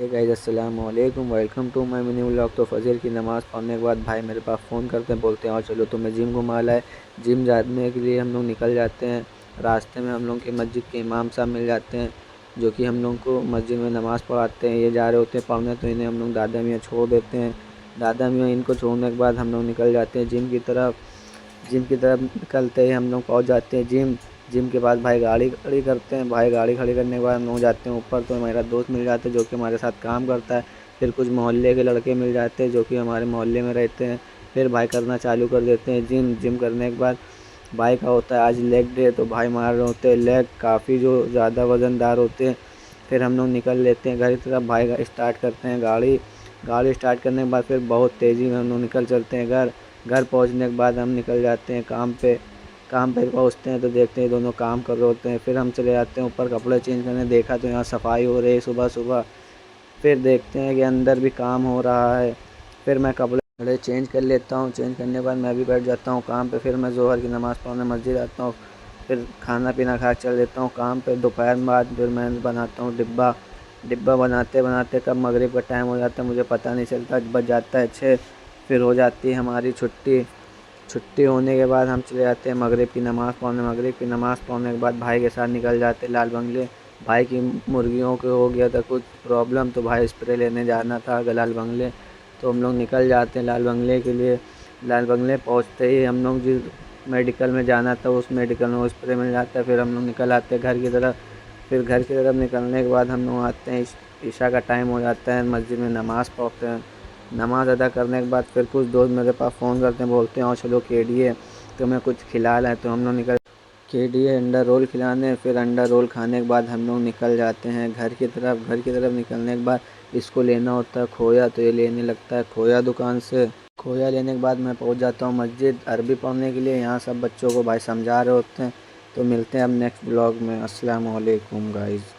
हे guys अस्सलाम वालेकुम, welcome to my mini vlog. तो फजर की नमाज़ पढ़ने के बाद भाई मेरे पास फ़ोन करते हैं, बोलते हैं और चलो तुम्हें जिम घुमा लाए। जिम जाने के लिए हम लोग निकल जाते हैं। रास्ते में हम लोग के मस्जिद के इमाम साहब मिल जाते हैं, जो कि हम लोग को मस्जिद में नमाज़ पढ़ाते हैं। ये जा रहे होते हैं पढ़ने, तो इन्हें हम लोग दादा मियाँ छोड़ देते हैं। दादा मियाँ इनको छोड़ने के बाद हम लोग निकल जाते हैं जिम की तरफ। जिम की तरफ निकलते ही हम लोग पहुँच जाते हैं जिम। जिम के बाद भाई गाड़ी खड़ी करते हैं। भाई गाड़ी खड़ी करने के बाद हम लोग जाते हैं ऊपर, तो मेरा दोस्त मिल जाता है जो कि हमारे साथ काम करता है। फिर कुछ मोहल्ले के लड़के मिल जाते हैं जो कि हमारे मोहल्ले में रहते हैं। फिर भाई करना चालू कर देते हैं जिम। जिम करने के बाद भाई का होता है आज लेग डे, तो भाई मार रहे होते हैं लेग, काफ़ी जो ज़्यादा वज़नदार होते हैं। फिर हम लोग निकल लेते हैं घर की तरफ। भाई स्टार्ट करते हैं गाड़ी। गाड़ी स्टार्ट करने के बाद फिर बहुत तेज़ी में हम लोग निकल चलते हैं घर। घर पहुंचने के बाद हम निकल जाते हैं काम पे। काम पे पहुंचते हैं तो देखते हैं दोनों काम कर रहे होते हैं। फिर हम चले जाते हैं ऊपर कपड़े चेंज करने। देखा तो यहाँ सफाई हो रही है सुबह सुबह। फिर देखते हैं कि अंदर भी काम हो रहा है। फिर मैं कपड़े चेंज कर लेता हूँ। चेंज करने के बाद मैं भी बैठ जाता हूँ काम पे। फिर मैं ज़ोहर की नमाज़ पढ़ने मस्जिद आता हूँ। फिर खाना पीना खा के चल देता हूँ काम पे। दोपहर में बाद फिर मैं बनाता हूँ डिब्बा। डिब्बा बनाते बनाते कब मगरिब का टाइम हो जाता है मुझे पता नहीं चलता, बज जाता है 6। फिर हो जाती है हमारी छुट्टी। छुट्टी होने के बाद हम चले जाते हैं मगरिब की नमाज़ पढ़ने। मगरिब की नमाज़ पढ़ने के बाद भाई के साथ निकल जाते हैं लाल बंगले। भाई की मुर्गियों को हो गया था कुछ प्रॉब्लम, तो भाई स्प्रे लेने जाना था लाल बंगले। तो हम लोग निकल जाते हैं लाल बंगले के लिए। लाल बंगले पहुंचते ही हम लोग जिस मेडिकल में जाना था उस मेडिकल में वो स्प्रे मिल जाता है। फिर हम लोग निकल आते हैं घर की तरफ। फिर घर की तरफ निकलने के बाद हम लोग आते हैं, ईशा का टाइम हो जाता है, मस्जिद में नमाज़ पढ़ते हैं। नमाज़ अदा करने के बाद फिर कुछ दोस्त मेरे पास फ़ोन करते हैं, बोलते हैं और चलो केडीए तुम्हें कुछ खिला लाएं। तो हम लोग निकल केडीए अंडा रोल खिलाने। फिर अंडा रोल खाने के बाद हम लोग निकल जाते हैं घर की तरफ। घर की तरफ निकलने के बाद इसको लेना होता है खोया, तो ये लेने लगता है खोया दुकान से। खोया लेने के बाद मैं पहुंच जाता हूं मस्जिद अरबी पढ़ने के लिए। यहाँ सब बच्चों को भाई समझा रहे होते हैं। तो मिलते हैं अब नेक्स्ट ब्लॉग में। अस्सलाम वालेकुम गाइज़।